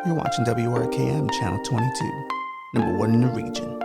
You're watching WRKM Channel 22, number one in the region.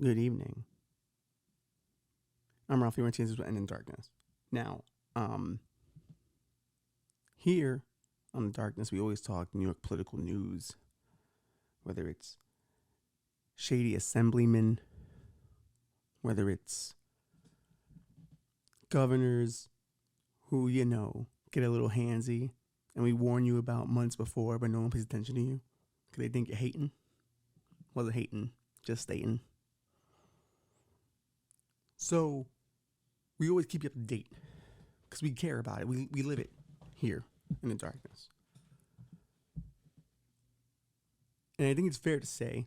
Good evening. I'm Ralphie Martinez with End in Darkness. Now, here on The Darkness, we always talk New York political news, whether it's shady assemblymen, whether it's governors who, get a little handsy, and we warn you about months before, but no one pays attention to you because they think you're hating. Wasn't hating, just stating. So we always keep you up to date because we care about it. We live it here in the darkness. And I think it's fair to say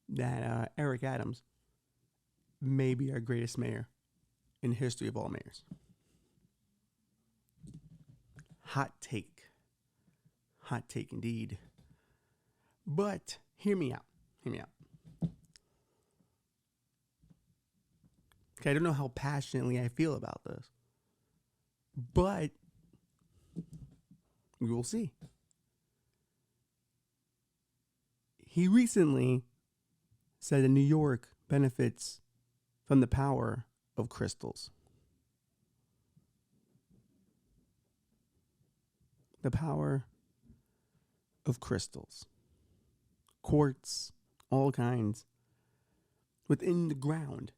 that Eric Adams may be our greatest mayor in the history of all mayors. Hot take. Hot take indeed. But hear me out. Okay, I don't know how passionately I feel about this, but we will see. He recently said that New York benefits from the power of crystals. The power of crystals. Quartz, all kinds, within the ground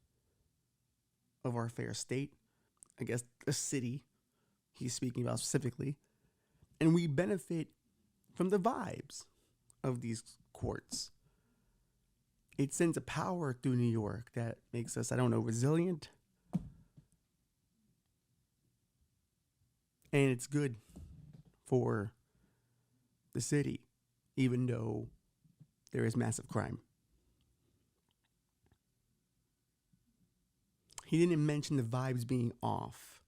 of our fair state, I guess the city he's speaking about specifically, and we benefit from the vibes of these quartz. It sends a power through New York that makes us, resilient, and it's good for the city, even though there is massive crime. He didn't mention the vibes being off.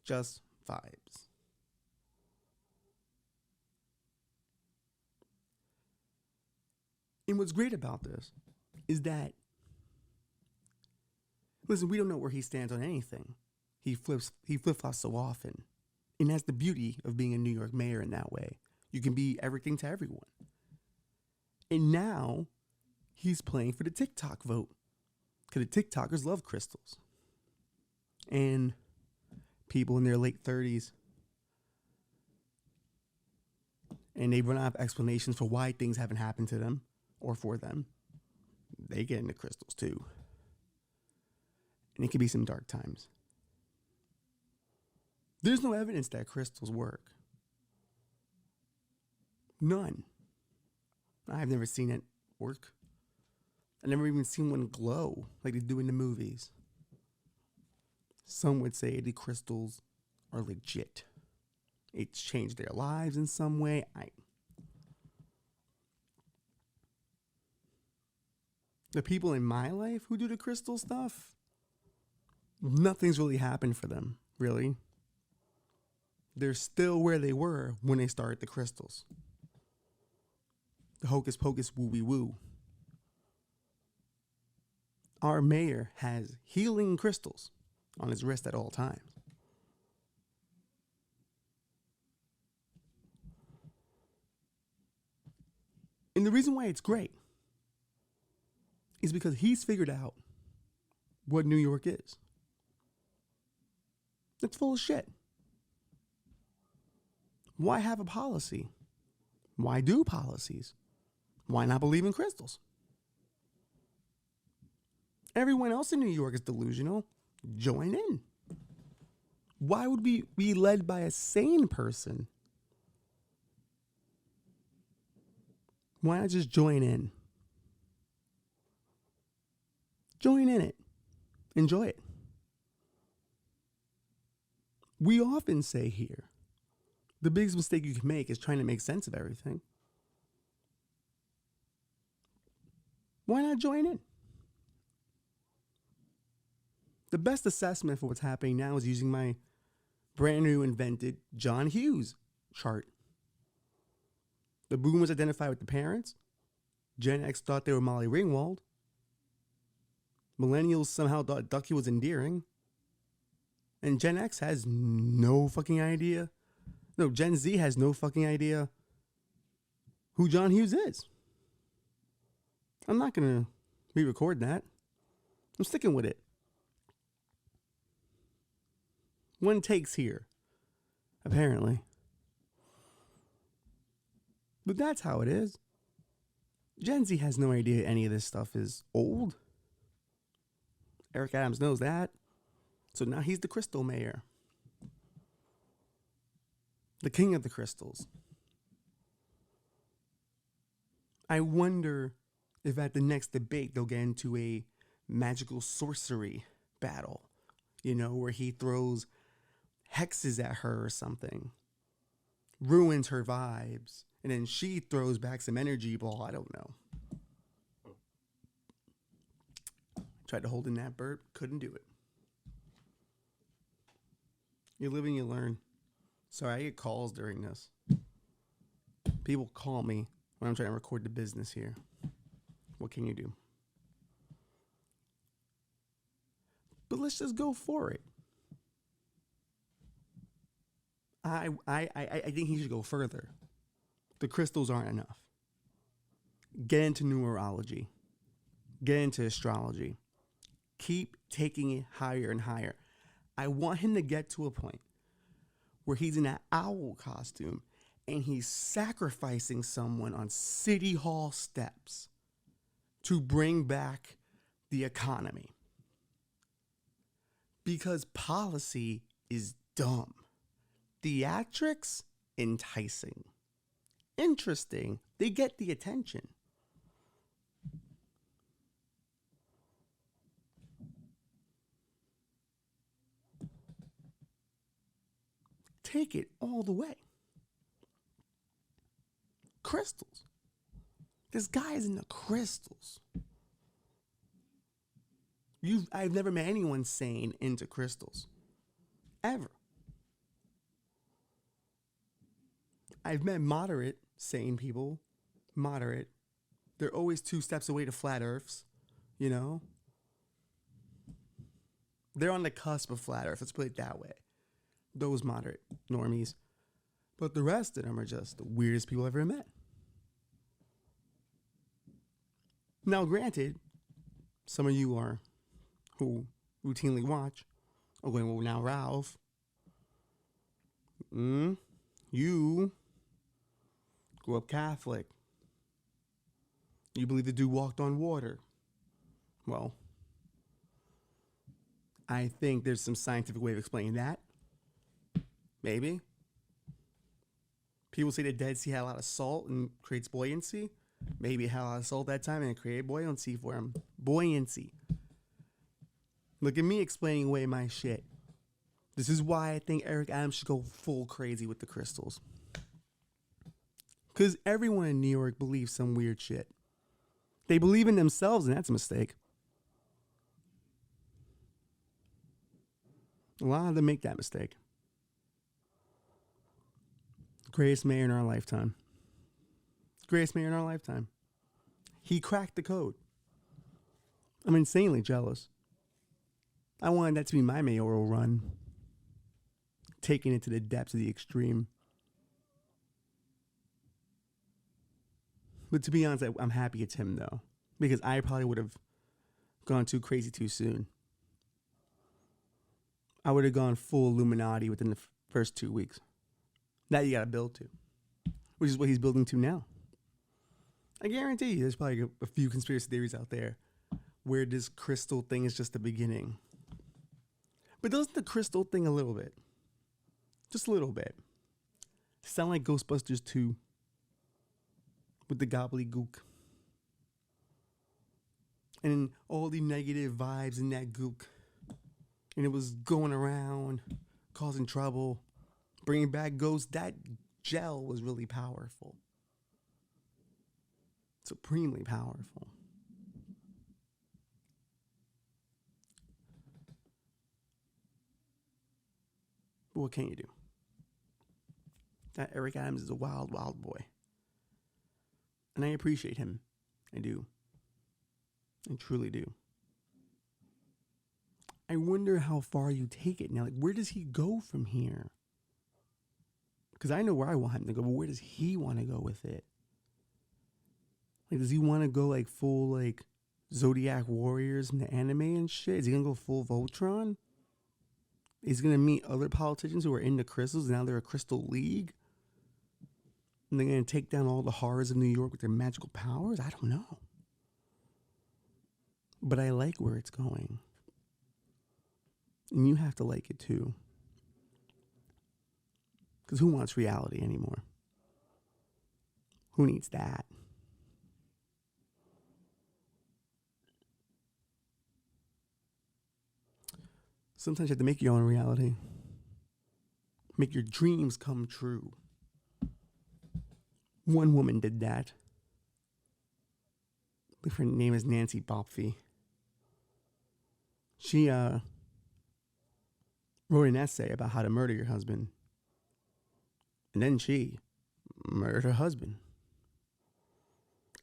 Just vibes. And what's great about this is that, listen, we don't know where he stands on anything. He flip-flops so often. And that's the beauty of being a New York mayor in that way. You can be everything to everyone. And now he's playing for the TikTok vote because the TikTokers love crystals. And people in their late 30s, and they run out of explanations for why things haven't happened to them or for them, they get into crystals too. And it could be some dark times. There's no evidence that crystals work. None. I've never seen it work. I've never even seen one glow like they do in the movies. Some would say the crystals are legit. It's changed their lives in some way. The people in my life who do the crystal stuff, nothing's really happened for them, really. They're still where they were when they started the crystals. The hocus pocus woo woo. Our mayor has healing crystals on his wrist at all times. And the reason why it's great is because he's figured out what New York is. It's full of shit. Why have a policy? Why do policies? Why not believe in crystals? Everyone else in New York is delusional. Join in. Why would we be led by a sane person? Why not just join in? Join in it. Enjoy it. We often say here, the biggest mistake you can make is trying to make sense of everything. Why not join in? The best assessment for what's happening now is using my brand new invented John Hughes chart. The boomers identify with the parents. Gen X thought they were Molly Ringwald. Millennials somehow thought Ducky was endearing. And Gen X has no fucking idea. No, Gen Z has no fucking idea who John Hughes is. I'm not going to re-record that. I'm sticking with it. One takes here, apparently. But that's how it is. Gen Z has no idea any of this stuff is old. Eric Adams knows that. So now he's the crystal mayor. The king of the crystals. I wonder if at the next debate they'll get into a magical sorcery battle. You know, where he throws hexes at her or something. Ruins her vibes. And then she throws back some energy ball. I don't know. Tried to hold in that burp. Couldn't do it. You live and you learn. Sorry, I get calls during this. People call me when I'm trying to record the business here. What can you do? But let's just go for it. I think he should go further. The crystals aren't enough. Get into numerology. Get into astrology. Keep taking it higher and higher. I want him to get to a point where he's in an owl costume and he's sacrificing someone on City Hall steps to bring back the economy. Because policy is dumb. Theatrics, enticing. Interesting. They get the attention. Take it all the way. Crystals. This guy is into crystals. I've never met anyone sane into crystals. Ever. I've met moderate, sane people. Moderate. They're always 2 steps away to flat earths. You know? They're on the cusp of flat earth. Let's put it that way. Those moderate normies. But the rest of them are just the weirdest people I've ever met. Now, granted, some of you are who routinely watch are going, well, now, Ralph, you grew up Catholic. You believe the dude walked on water. Well, I think there's some scientific way of explaining that. Maybe. People say the Dead Sea had a lot of salt and creates buoyancy. Maybe it had a lot of salt that time and it created buoyancy for him. Buoyancy. Look at me explaining away my shit. This is why I think Eric Adams should go full crazy with the crystals. Because everyone in New York believes some weird shit. They believe in themselves, and that's a mistake. A lot of them make that mistake. Greatest mayor in our lifetime. Greatest mayor in our lifetime. He cracked the code. I'm insanely jealous. I wanted that to be my mayoral run. Taking it to the depths of the extreme. But to be honest, I'm happy it's him, though. Because I probably would have gone too crazy too soon. I would have gone full Illuminati within the first 2 weeks. That you got to build to. Which is what he's building to now. I guarantee you there's probably a few conspiracy theories out there where this crystal thing is just the beginning. But doesn't the crystal thing a little bit? Just a little bit. Sound like Ghostbusters 2 with the gobbledygook. And all the negative vibes in that gook. And it was going around, causing trouble, bringing back ghosts. That gel was really powerful. Supremely powerful. But what can you do? That Eric Adams is a wild, wild boy. And I appreciate him. I do. I truly do. I wonder how far you take it now. Like, where does he go from here? Because I know where I want him to go, but where does he want to go with it? Like, does he want to go like full like Zodiac Warriors in the anime and shit? Is he gonna go full Voltron? Is he gonna meet other politicians who are into crystals and now they're a crystal league? And they're gonna take down all the horrors of New York with their magical powers? I don't know. But I like where it's going. And you have to like it too. Because who wants reality anymore? Who needs that? Sometimes you have to make your own reality. Make your dreams come true. One woman did that. I believe her name is Nancy Bopfy. She wrote an essay about how to murder your husband. And then she murdered her husband.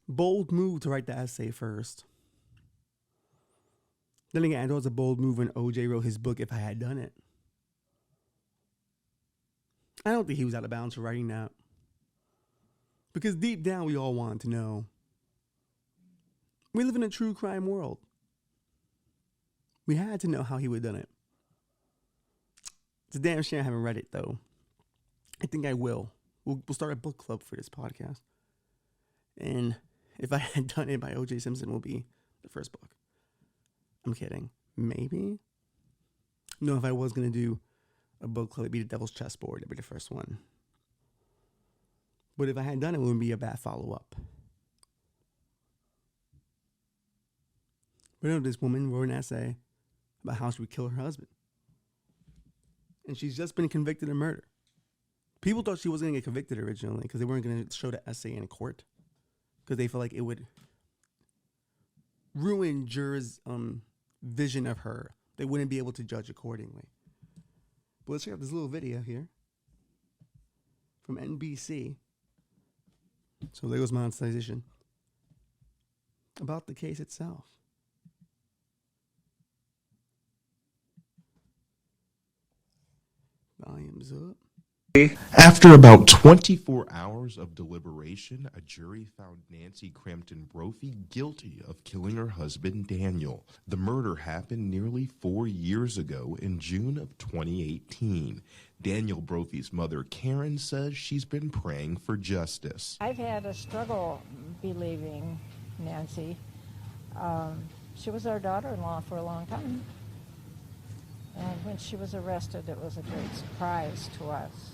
Bold move to write the essay first. Then again, I thought it was a bold move when OJ wrote his book, If I Had Done It. I don't think he was out of bounds for writing that. Because deep down, we all wanted to know. We live in a true crime world. We had to know how he would have done it. It's a damn shame I haven't read it, though. I think I will. We'll start a book club for this podcast. And If I Had Done It by O.J. Simpson will be the first book. I'm kidding. Maybe? No, if I was going to do a book club, it'd be The Devil's Chessboard. It'd be the first one. But If I Had Done It, it wouldn't be a bad follow-up. But no, this woman wrote an essay about how she would kill her husband. And she's just been convicted of murder. People thought she wasn't going to get convicted originally because they weren't going to show the essay in court. Because they felt like it would ruin jurors' vision of her. They wouldn't be able to judge accordingly. But let's check out this little video here from NBC. So there goes monetization. About the case itself. Volumes up. After about 24 hours of deliberation, a jury found Nancy Crampton Brophy guilty of killing her husband, Daniel. The murder happened nearly 4 years ago in June of 2018. Daniel Brophy's mother, Karen, says she's been praying for justice. I've had a struggle believing Nancy. She was our daughter-in-law for a long time. And when she was arrested, it was a great surprise to us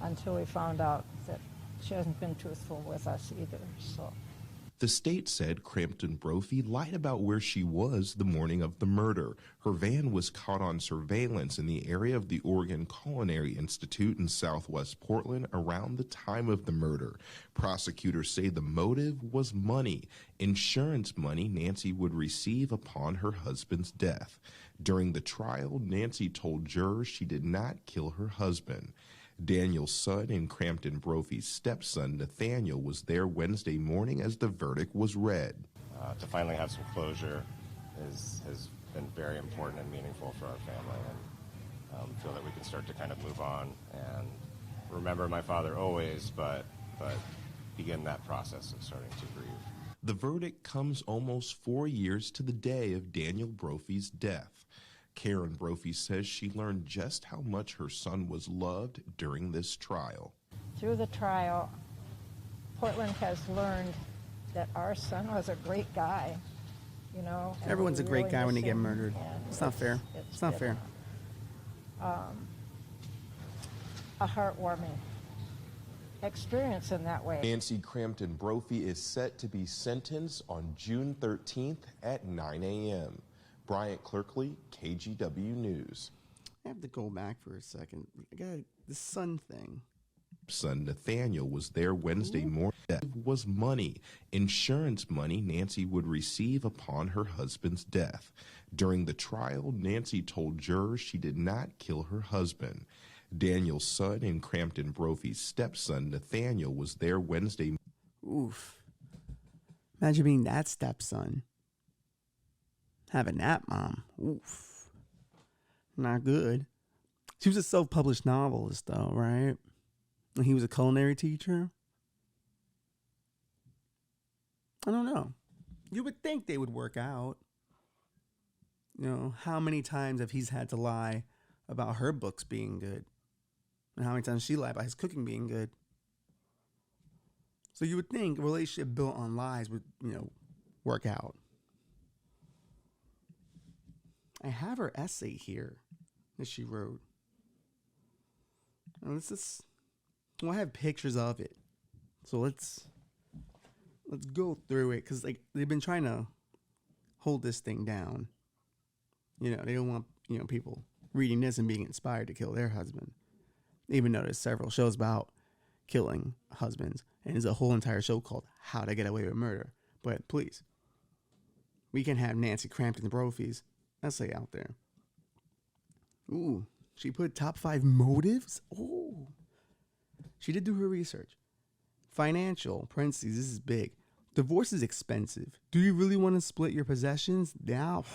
until we found out that she hasn't been truthful with us either. So the state said Crampton Brophy lied about where she was the morning of the murder. Her van was caught on surveillance in the area of the Oregon Culinary Institute in southwest Portland around the time of the murder. Prosecutors say the motive was money, insurance money Nancy would receive upon her husband's death. During the trial, Nancy told jurors she did not kill her husband. Daniel's son and Crampton Brophy's stepson, Nathaniel, was there Wednesday morning as the verdict was read. To finally have some closure has been very important and meaningful for our family, and feel that we can start to kind of move on and remember my father always, but begin that process of starting to grieve. The verdict comes almost 4 years to the day of Daniel Brophy's death. Karen Brophy says she learned just how much her son was loved during this trial. Through the trial, Portland has learned that our son was a great guy, you know. and Everyone's we a great really guy when miss they get him, murdered. and It's not fair. It's not been fair. A heartwarming experience in that way. Nancy Crampton Brophy is set to be sentenced on June 13th at 9 a.m. Bryant Clerkley, KGW News. I have to go back for a second. I got the son thing. Son Nathaniel was there Wednesday morning. That was money, insurance money Nancy would receive upon her husband's death. During the trial, Nancy told jurors she did not kill her husband. Daniel's son and Crampton Brophy's stepson Nathaniel was there Wednesday. Oof. Imagine being that stepson. Having that mom. Oof. Not good. She was a self-published novelist, though, right? And he was a culinary teacher. I don't know. You would think they would work out. You know, how many times have he's had to lie about her books being good? And how many times she lied about his cooking being good? So you would think a relationship built on lies would, you know, work out. I have her essay here that she wrote. And I have pictures of it. So let's go through it, because like they've been trying to hold this thing down. You know, they don't want, you know, people reading this and being inspired to kill their husband. Even though there's several shows about killing husbands, and there's a whole entire show called How to Get Away with Murder. But please, we can have Nancy Crampton Brophy's essay out there. Ooh, she put top 5 motives. Ooh, she did do her research. Financial, parentheses, this is big. Divorce is expensive. Do you really want to split your possessions? Now,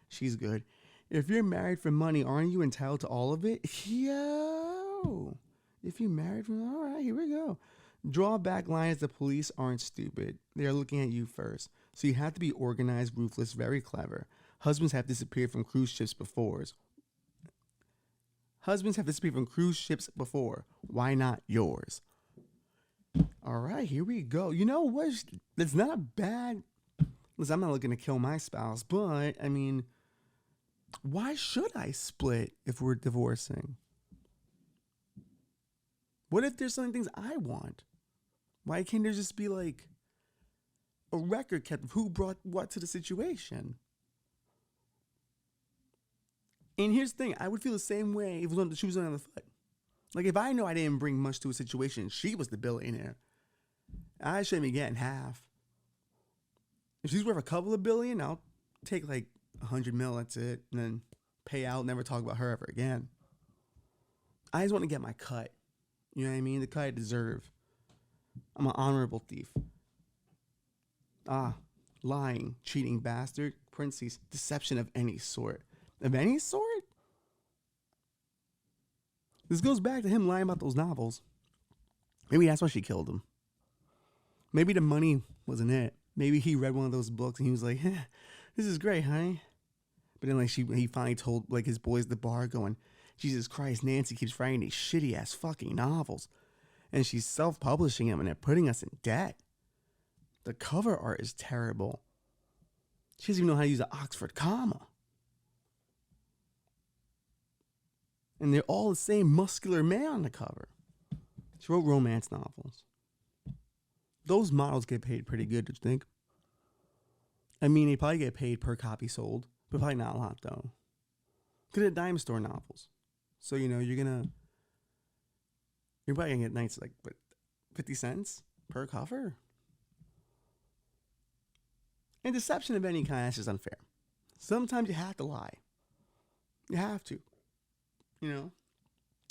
she's good. If you're married for money, aren't you entitled to all of it? Yo, if you're married for, all right, here we go. Draw back lines. The police aren't stupid. They are looking at you first. So you have to be organized, ruthless, very clever. Husbands have disappeared from cruise ships before. Why not yours? All right, here we go. You know what? That's not a bad... Listen, I'm not looking to kill my spouse, but, I mean, why should I split if we're divorcing? What if there's some things I want? Why can't there just be, like, a record kept of who brought what to the situation? And here's the thing. I would feel the same way if the shoe was on the other foot. Like, if I know I didn't bring much to a situation, she was the billionaire, I shouldn't be getting half. If she's worth a couple of billion, I'll take like 100 mil, that's it, and then pay out, never talk about her ever again. I just want to get my cut. You know what I mean? The cut I deserve. I'm an honorable thief. Lying, cheating bastard, parentheses, deception of any sort. Of any sort? This goes back to him lying about those novels. Maybe that's why she killed him. Maybe the money wasn't it. Maybe he read one of those books and he was like, this is great, honey. But then like he finally told like his boys at the bar going, Jesus Christ, Nancy keeps writing these shitty ass fucking novels. And she's self-publishing them and they're putting us in debt. The cover art is terrible. She doesn't even know how to use an Oxford comma. And they're all the same muscular man on the cover. She wrote romance novels. Those models get paid pretty good, don't you think? I mean, they probably get paid per copy sold, but probably not a lot, though. Because they're dime store novels. So, you know, you're probably going to get nights like, what, 50 cents per cover? And deception of any kind, that's just unfair. Sometimes you have to lie. You have to. You know,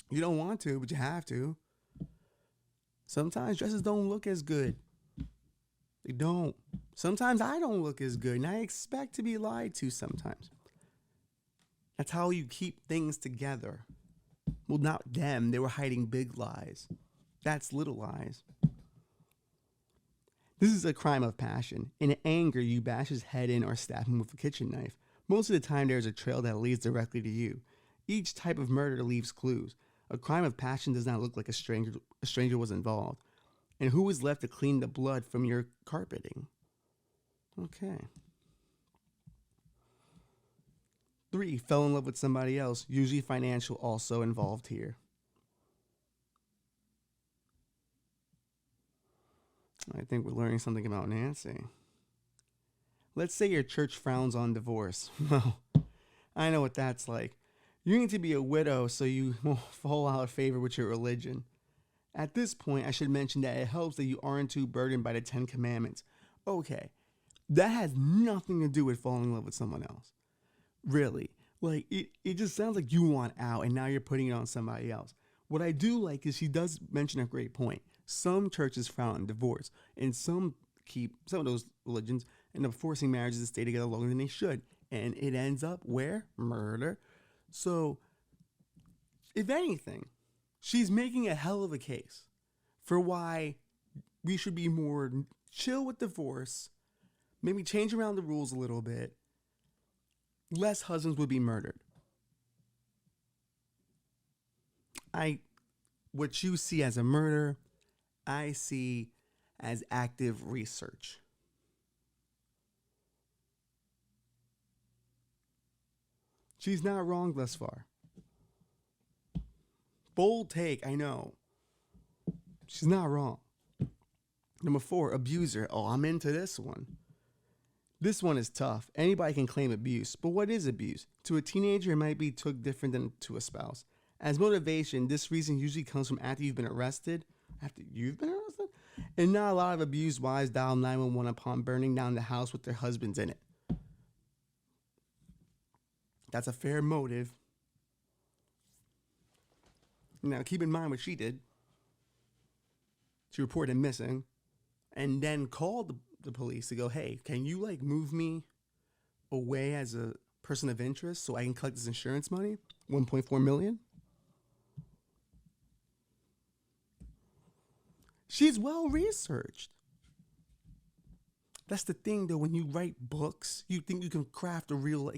you don't want to, but you have to. Sometimes dresses don't look as good. They don't. Sometimes I don't look as good, and I expect to be lied to sometimes. That's how you keep things together. Well, not them. They were hiding big lies. That's little lies. This is a crime of passion. In anger, you bash his head in or stab him with a kitchen knife. Most of the time, there is a trail that leads directly to you. Each type of murder leaves clues. A crime of passion does not look like a stranger was involved. And who was left to clean the blood from your carpeting? Okay. 3, fell in love with somebody else, usually financial, also involved here. I think we're learning something about Nancy. Let's say your church frowns on divorce. Well, I know what that's like. You need to be a widow so you won't fall out of favor with your religion. At this point, I should mention that it helps that you aren't too burdened by the 10 Commandments. Okay, that has nothing to do with falling in love with someone else. Really. Like, it just sounds like you want out and now you're putting it on somebody else. What I do like is she does mention a great point. Some churches frown on divorce, and some of those religions end up forcing marriages to stay together longer than they should. And it ends up where? Murder. So, if anything, she's making a hell of a case for why we should be more chill with divorce, maybe change around the rules a little bit. Less husbands would be murdered. What you see as a murder, I see as active research. She's not wrong thus far. Bold take, I know. She's not wrong. Number 4, abuser. Oh, I'm into this one. This one is tough. Anybody can claim abuse, but what is abuse? To a teenager, it might be took different than to a spouse. As motivation, this reason usually comes from after you've been arrested. And not a lot of abused wives dial 911 upon burning down the house with their husbands in it. That's a fair motive. Now, keep in mind what she did. She reported him missing and then called the police to go, hey, can you move me away as a person of interest so I can collect this insurance money? $1.4 million. She's well researched. That's the thing, though. When you write books, you think you can craft a real,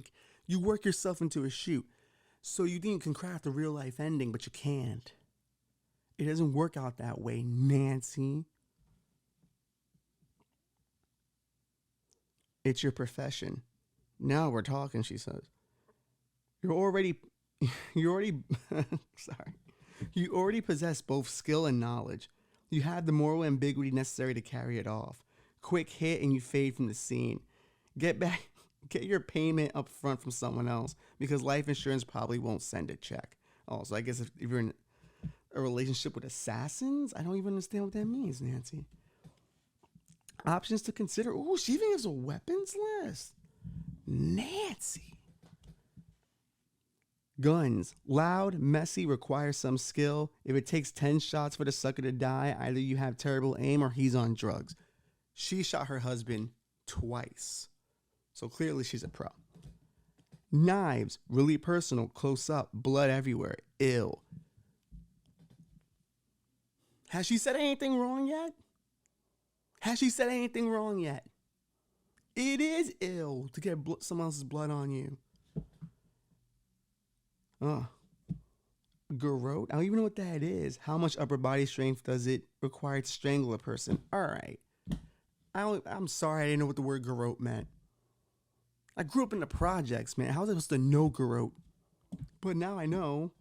you work yourself into a shoot. So you think you can craft a real life ending, but you can't. It doesn't work out that way, Nancy. It's your profession. Now we're talking, she says. You already possess both skill and knowledge. You have the moral ambiguity necessary to carry it off. Quick hit and you fade from the scene. Get your payment up front from someone else because life insurance probably won't send a check. Oh, so I guess if you're in a relationship with assassins, I don't even understand what that means, Nancy. Options to consider. Ooh, she even has a weapons list. Nancy. Guns. Loud, messy, requires some skill. If it takes 10 shots for the sucker to die, either you have terrible aim or he's on drugs. She shot her husband twice. So clearly she's a pro. Knives. Really personal, close up, blood everywhere. Ill. Has she said anything wrong yet? It is ill to get someone else's blood on you. Garrote. I don't even know what that is. How much upper body strength does it require to strangle a person? All right. I'm sorry I didn't know what the word garrote meant. I grew up in the projects, man. How was I supposed to know garrote? But now I know.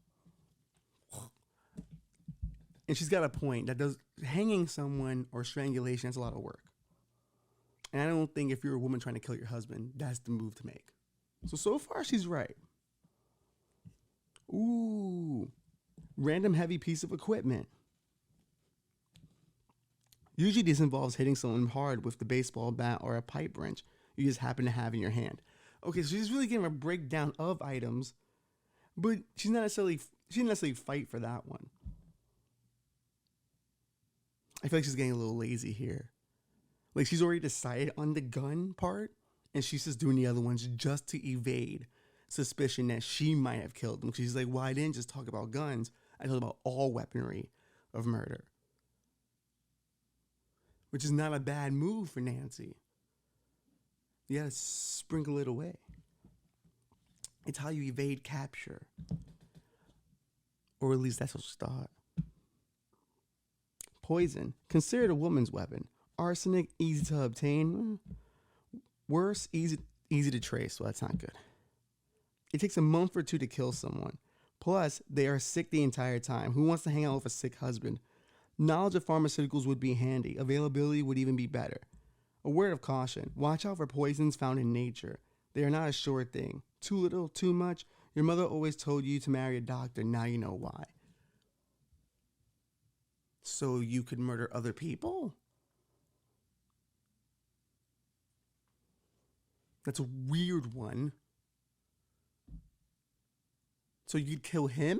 And she's got a point. Hanging someone or strangulation, that's a lot of work. And I don't think if you're a woman trying to kill your husband, that's the move to make. So far, she's right. Ooh. Random heavy piece of equipment. Usually this involves hitting someone hard with the baseball bat or a pipe wrench you just happen to have in your hand. Okay, so she's really giving a breakdown of items, but she didn't necessarily fight for that one. I feel like she's getting a little lazy here. She's already decided on the gun part, and she's just doing the other ones just to evade suspicion that she might have killed them. She's like, well, I didn't just talk about guns. I talked about all weaponry of murder. which is not a bad move for Nancy. You gotta sprinkle it away. It's how you evade capture. Or at least that's what she thought. Poison, considered a woman's weapon. Arsenic, easy to obtain. Worse, easy to trace. Well, that's not good. It takes a month or two to kill someone. Plus, they are sick the entire time. Who wants to hang out with a sick husband? Knowledge of pharmaceuticals would be handy. Availability would even be better. A word of caution. Watch out for poisons found in nature. They are not a sure thing. Too little, too much. Your mother always told you to marry a doctor. Now you know why. So you could murder other people? That's a weird one. So you'd kill him?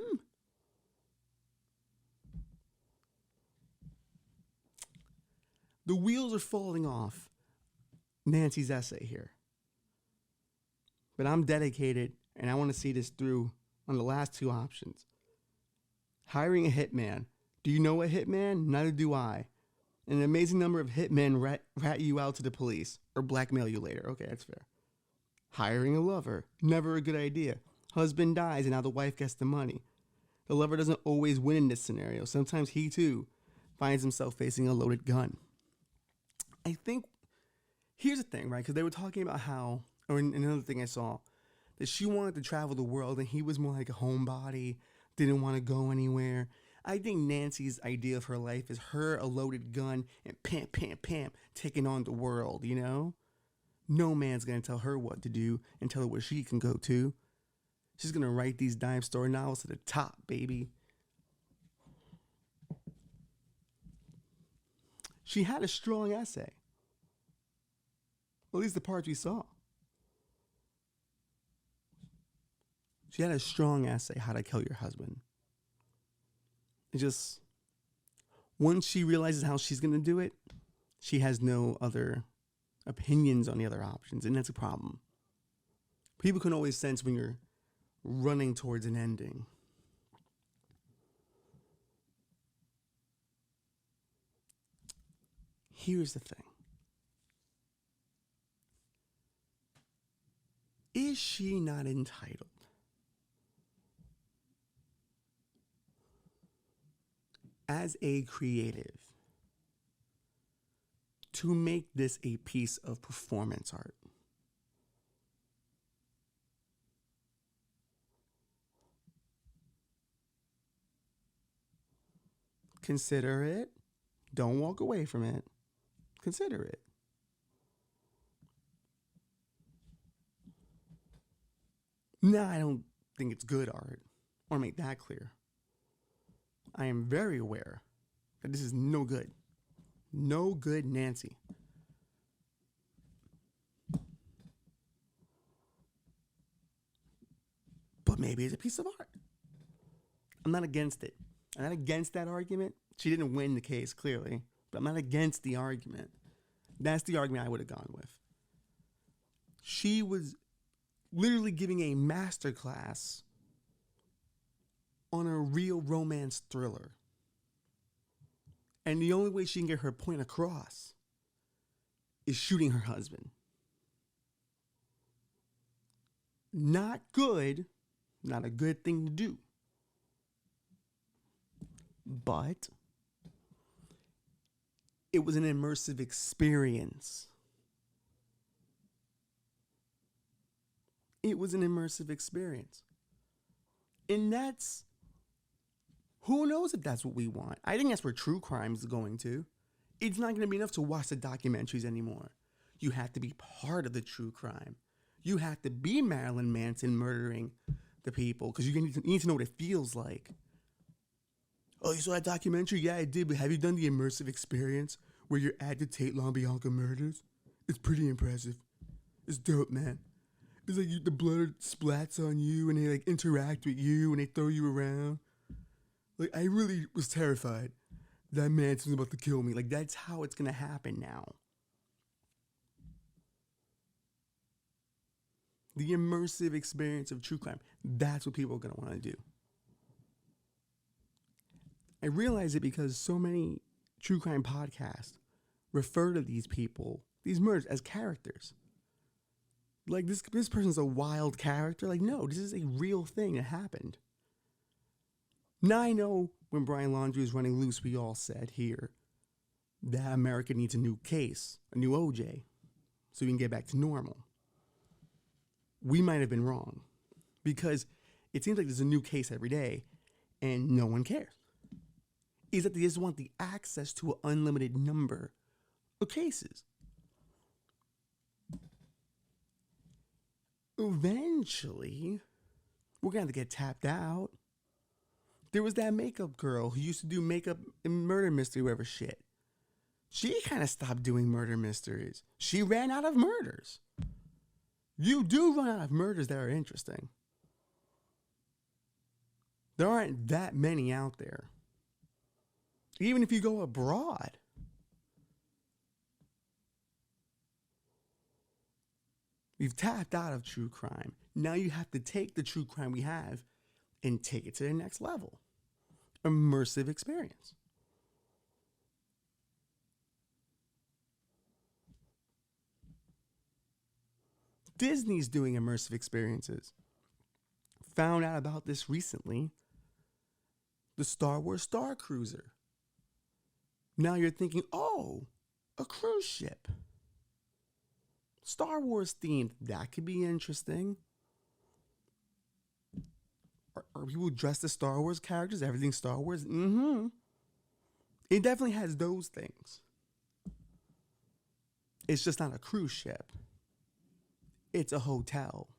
The wheels are falling off Nancy's essay here. But I'm dedicated, and I want to see this through on the last two options. Hiring a hitman. Do you know a hitman? Neither do I. An amazing number of hitmen rat you out to the police or blackmail you later. Okay, that's fair. Hiring a lover. Never a good idea. Husband dies and now the wife gets the money. The lover doesn't always win in this scenario. Sometimes he too finds himself facing a loaded gun. I think, here's the thing, right? Because they were talking about how, or another thing I saw, that she wanted to travel the world and he was more like a homebody, didn't want to go anywhere. I think Nancy's idea of her life is her a loaded gun and pam, pam, pam, taking on the world, you know? No man's going to tell her what to do and tell her where she can go to. She's going to write these dime store novels to the top, baby. She had a strong essay. At least the parts we saw. She had a strong essay, How to Kill Your Husband. It just, once she realizes how she's going to do it, she has no other opinions on the other options, and that's a problem. People can always sense when you're running towards an ending. Here's the thing. Is she not entitled as a creative to make this a piece of performance art? Consider it. Don't walk away from it. Consider it. No, I don't think it's good art. I want to make that clear. I am very aware that this is no good. No good, Nancy. But maybe it's a piece of art. I'm not against it. I'm not against that argument. She didn't win the case, clearly. But I'm not against the argument. That's the argument I would have gone with. She was literally giving a masterclass on a real romance thriller. And the only way she can get her point across is shooting her husband. Not good. Not a good thing to do. But it was an immersive experience. It was an immersive experience. And that's, who knows if that's what we want? I think that's where true crime is going to. It's not going to be enough to watch the documentaries anymore. You have to be part of the true crime. You have to be Marilyn Manson murdering the people because you need to know what it feels like. Oh, you saw that documentary? Yeah, I did, but have you done the immersive experience where you're at the Tate LaBianca murders? It's pretty impressive. It's dope, man. It's like the blood splats on you and they like interact with you and they throw you around. Like, I really was terrified that Manson's about to kill me. Like, that's how it's going to happen now. The immersive experience of true crime. That's what people are going to want to do. I realize it because so many true crime podcasts refer to these people, these murders, as characters. Like, this person's a wild character. Like, no, this is a real thing that happened. Now I know when Brian Laundrie was running loose, we all said here that America needs a new case, a new OJ, so we can get back to normal. We might have been wrong, because it seems like there's a new case every day and no one cares. Is that they just want the access to an unlimited number of cases. Eventually, we're going to have to get tapped out. There was that makeup girl who used to do makeup and murder mystery, whatever shit. She kind of stopped doing murder mysteries. She ran out of murders. You do run out of murders that are interesting. There aren't that many out there. Even if you go abroad. We've tapped out of true crime. Now you have to take the true crime we have and take it to the next level. Immersive experience. Disney's doing immersive experiences. Found out about this recently. The Star Wars Star Cruiser. Now you're thinking, oh, a cruise ship. Star Wars themed, that could be interesting. Are people dressed as Star Wars characters? Everything Star Wars? Mm-hmm. It definitely has those things. It's just not a cruise ship. It's a hotel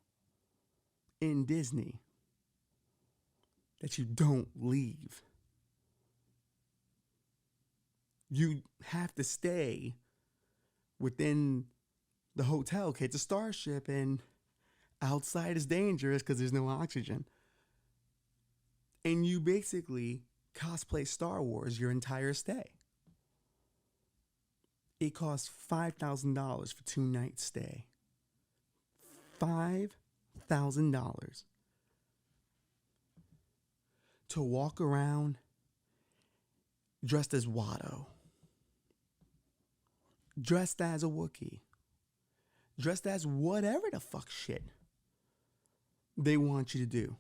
in Disney that you don't leave. You have to stay within the hotel. Okay, it's a starship and outside is dangerous because there's no oxygen. And you basically cosplay Star Wars your entire stay. It costs $5,000 for 2 nights stay. $5,000 to walk around dressed as Watto, dressed as a Wookiee, dressed as whatever the fuck shit they want you to do.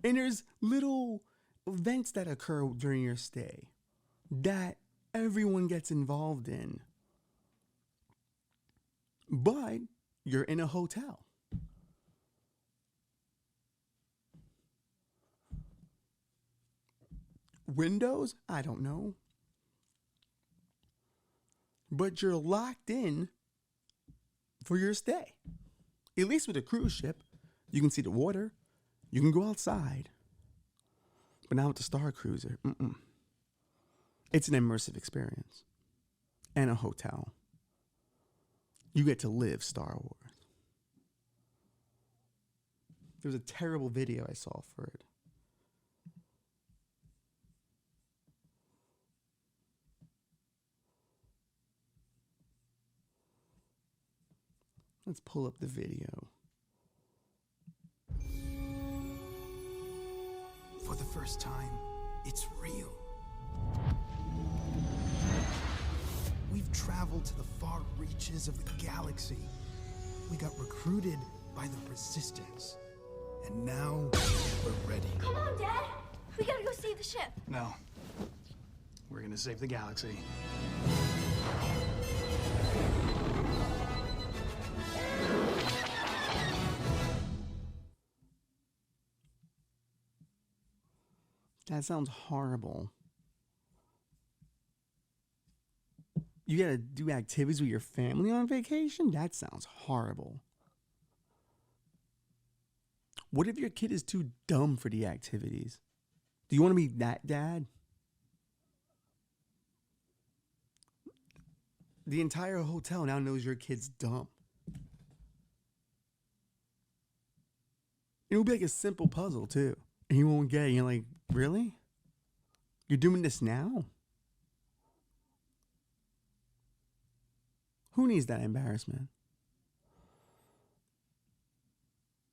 And there's little events that occur during your stay that everyone gets involved in. But you're in a hotel. Windows? I don't know. But you're locked in for your stay. At least with a cruise ship, you can see the water. You can go outside. But now with the Star Cruiser, it's an immersive experience. And a hotel. You get to live Star Wars. There was a terrible video I saw for it. Let's pull up the video. For the first time, it's real. We've traveled to the far reaches of the galaxy. We got recruited by the Resistance. And now, we're ready. Come on, Dad! We gotta go save the ship. No. We're gonna save the galaxy. That sounds horrible. You gotta do activities with your family on vacation? That sounds horrible. What if your kid is too dumb for the activities? Do you want to be that dad? The entire hotel now knows your kid's dumb. It would be like a simple puzzle, too. And you won't get it. You're like, really? You're doing this now? Who needs that embarrassment?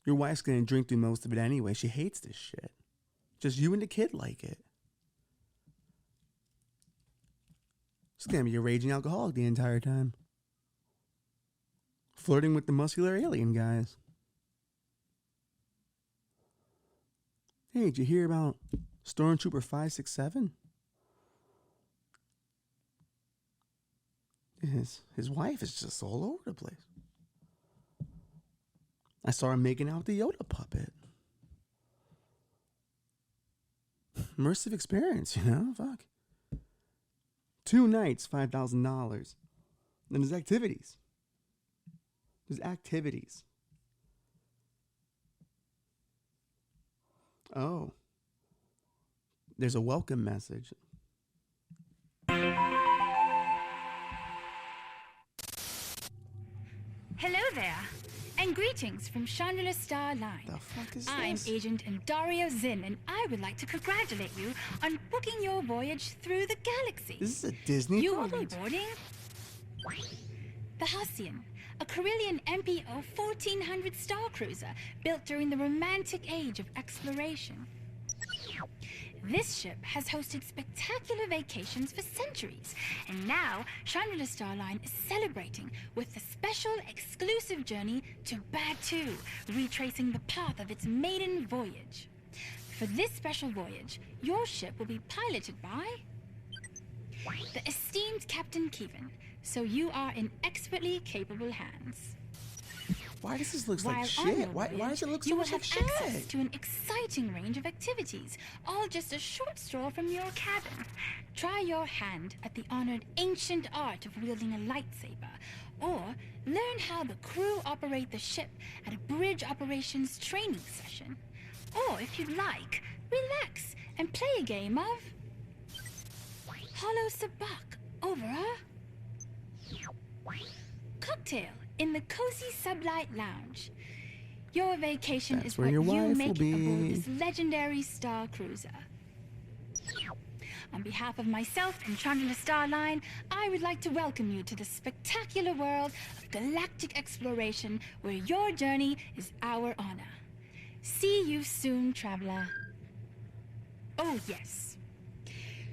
Your wife's going to drink through most of it anyway. She hates this shit. Just you and the kid like it. She's gonna be a raging alcoholic the entire time. Flirting with the muscular alien guys. Hey, did you hear about Stormtrooper 567? His wife is just all over the place. I saw him making out with the Yoda puppet. Immersive experience, you know? Fuck. 2 nights, $5,000. Then there's activities. Oh. There's a welcome message. Hello there, and greetings from Chandler Star Line. The fuck is I'm this? Agent Dario Zinn, and I would like to congratulate you on booking your voyage through the galaxy. This is a Disney You will be product. boarding the Halcyon, a Carillion MPO 1400 star cruiser built during the romantic age of exploration. This ship has hosted spectacular vacations for centuries, and now Chandler Star Line is celebrating with a special exclusive journey to Batu, retracing the path of its maiden voyage. For this special voyage, your ship will be piloted by the esteemed Captain Kevin, so you are in expertly capable hands. Why does this look While like on shit? your Why voyage, does it look so you will much like have access shit? to an exciting range of activities, all just a short stroll from your cabin. Try your hand at the honored ancient art of wielding a lightsaber, or learn how the crew operate the ship at a bridge operations training session. Or if you'd like, relax and play a game of Hollow Sabak over a cocktail in the cozy Sublight Lounge. Your vacation That's is where what your you wife make will it aboard be. this legendary star cruiser. On behalf of myself and Chandler Star Line, I would like to welcome you to the spectacular world of galactic exploration, where your journey is our honor. See you soon, traveler. Oh, yes.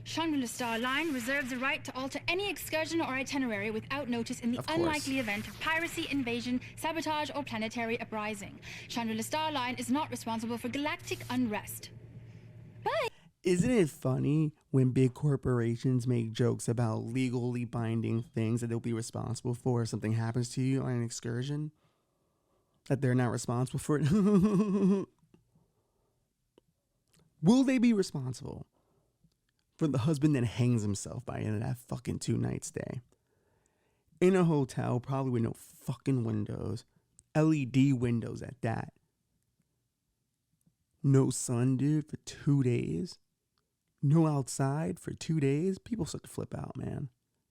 Chandler Star Line reserves the right to alter any excursion or itinerary without notice in the Of course. unlikely event of piracy, invasion, sabotage, or planetary uprising. Chandler Star Line is not responsible for galactic unrest. Bye! Isn't it funny when big corporations make jokes about legally binding things that they'll be responsible for if something happens to you on an excursion? That they're not responsible for it? Will they be responsible for the husband that hangs himself by the end of that fucking 2-night stay? In a hotel, probably with no fucking windows. LED windows at that. No sun, dude, for 2 days. No outside for 2 days. People start to flip out, man.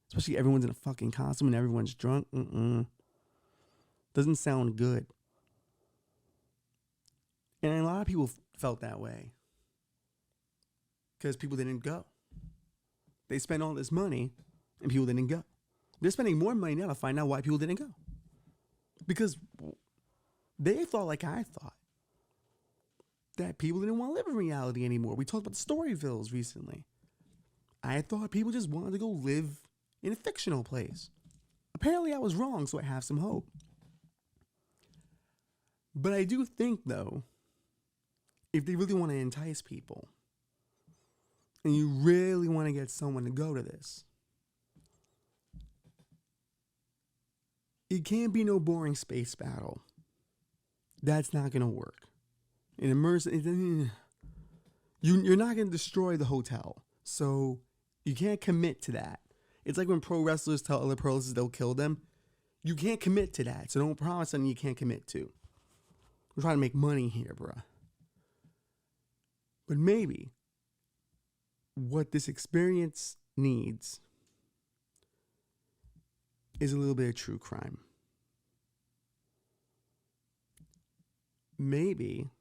Especially everyone's in a fucking costume and everyone's drunk. Doesn't sound good. And a lot of people felt that way. Because people didn't go. They spent all this money and people didn't go. They're spending more money now to find out why people didn't go. Because they thought like I thought. That people didn't want to live in reality anymore. We talked about the Storyvilles recently. I thought people just wanted to go live in a fictional place. Apparently I was wrong, so I have some hope. But I do think, though, if they really want to entice people, and you really want to get someone to go to this, it can't be no boring space battle. That's not going to work. In immersive, you're not going to destroy the hotel. So you can't commit to that. It's like when pro wrestlers tell other pro wrestlers they'll kill them. You can't commit to that. So don't promise something you can't commit to. We're trying to make money here, bruh. But maybe what this experience needs is a little bit of true crime. Maybe.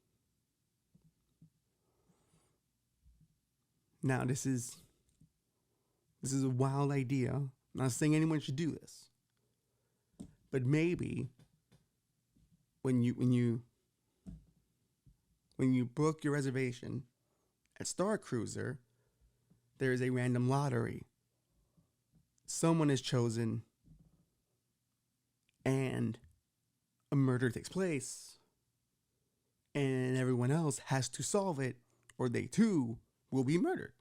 Now, this is a wild idea. I'm not saying anyone should do this. But maybe when you book your reservation at Star Cruiser, there is a random lottery someone is chosen and a murder takes place and everyone else has to solve it, or they too will be murdered.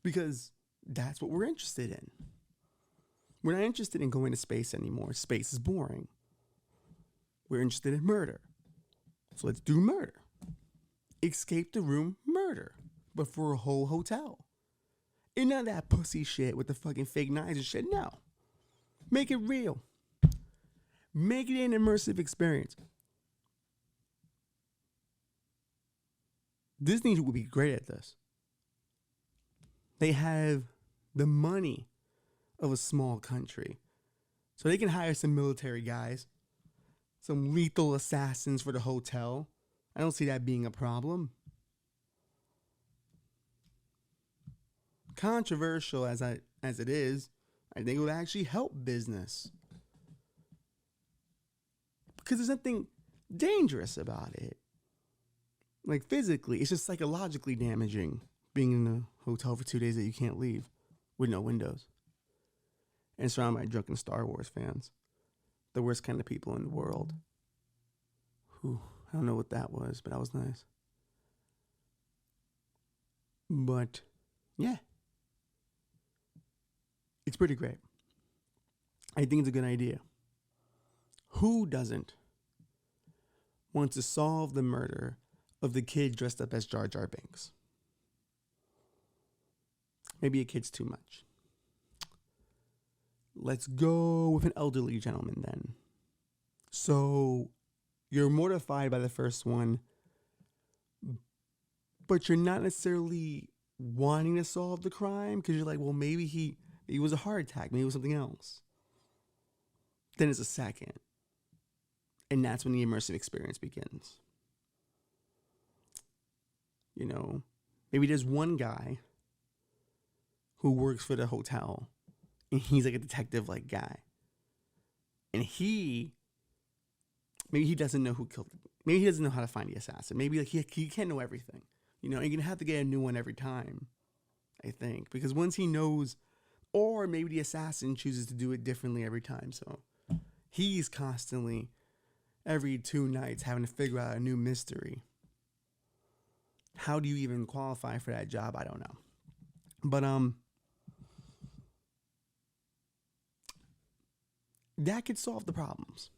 Because that's what we're interested in. We're not interested in going to space anymore. Space is boring. We're interested in murder. So let's do murder. Escape the room, murder. But for a whole hotel. And none of that pussy shit with the fucking fake knives and shit. No. Make it real. Make it an immersive experience. Disney would be great at this. They have the money of a small country. So they can hire some military guys, some lethal assassins for the hotel. I don't see that being a problem. Controversial as it is, I think it would actually help business. Because there's nothing dangerous about it. Like physically, it's just psychologically damaging being in a hotel for 2 days that you can't leave with no windows. And surrounded by drunken Star Wars fans. The worst kind of people in the world. Whew, I don't know what that was, but that was nice. But, yeah. It's pretty great. I think it's a good idea. Who doesn't want to solve the murder of the kid dressed up as Jar Jar Binks? Maybe a kid's too much. Let's go with an elderly gentleman then. So you're mortified by the first one, but you're not necessarily wanting to solve the crime because you're like, well, maybe he was a heart attack. Maybe it was something else. Then it's a second. And that's when the immersive experience begins. You know, maybe there's one guy who works for the hotel and he's like a detective-like guy. And maybe he doesn't know who killed him. Maybe he doesn't know how to find the assassin. Maybe like he can't know everything. You know, you're going to have to get a new one every time, I think. Because once he knows, or maybe the assassin chooses to do it differently every time. So he's constantly, every 2 nights, having to figure out a new mystery. How do you even qualify for that job? I don't know. But, that could solve the problems.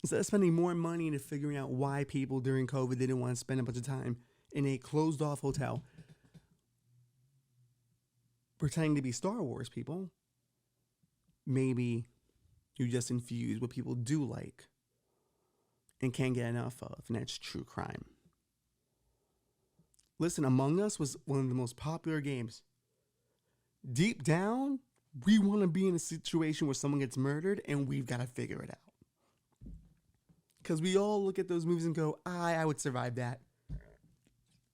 Instead of spending more money into figuring out why people during COVID didn't want to spend a bunch of time in a closed-off hotel pretending to be Star Wars people, maybe you just infuse what people do like and can't get enough of, and that's true crime. Listen, Among Us was one of the most popular games. Deep down, we want to be in a situation where someone gets murdered and we've got to figure it out. Because we all look at those movies and go, I would survive that.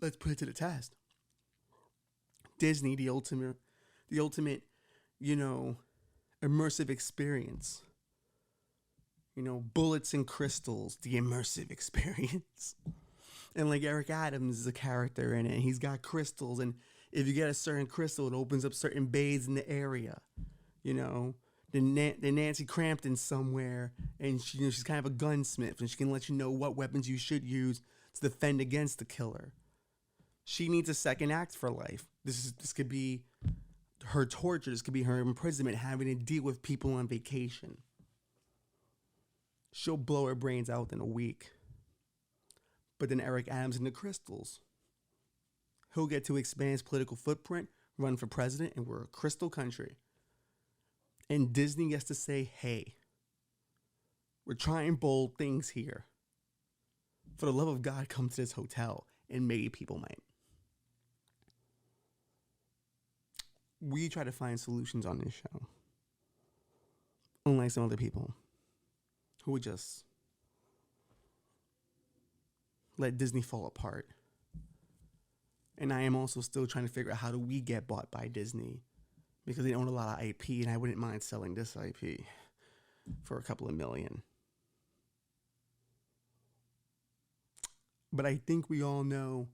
Let's put it to the test. Disney, the ultimate, you know, immersive experience. You know, bullets and crystals, the immersive experience. And like Eric Adams is a character in it. He's got crystals, and if you get a certain crystal, it opens up certain bays in the area. You know, the Nancy Crampton somewhere, and she's kind of a gunsmith, and she can let you know what weapons you should use to defend against the killer. She needs a second act for life. This could be her torture. This could be her imprisonment, having to deal with people on vacation. She'll blow her brains out in a week. But then Eric Adams and the crystals. He'll get to expand his political footprint, run for president, and we're a crystal country. And Disney gets to say, hey, we're trying bold things here. For the love of God, come to this hotel, and maybe people might. We try to find solutions on this show. Unlike some other people who would just let Disney fall apart. And I am also still trying to figure out how do we get bought by Disney, because they own a lot of IP, and I wouldn't mind selling this IP for a couple of million. But I think we all know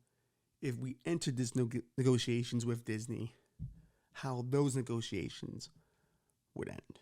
if we entered this negotiations with Disney, how those negotiations would end.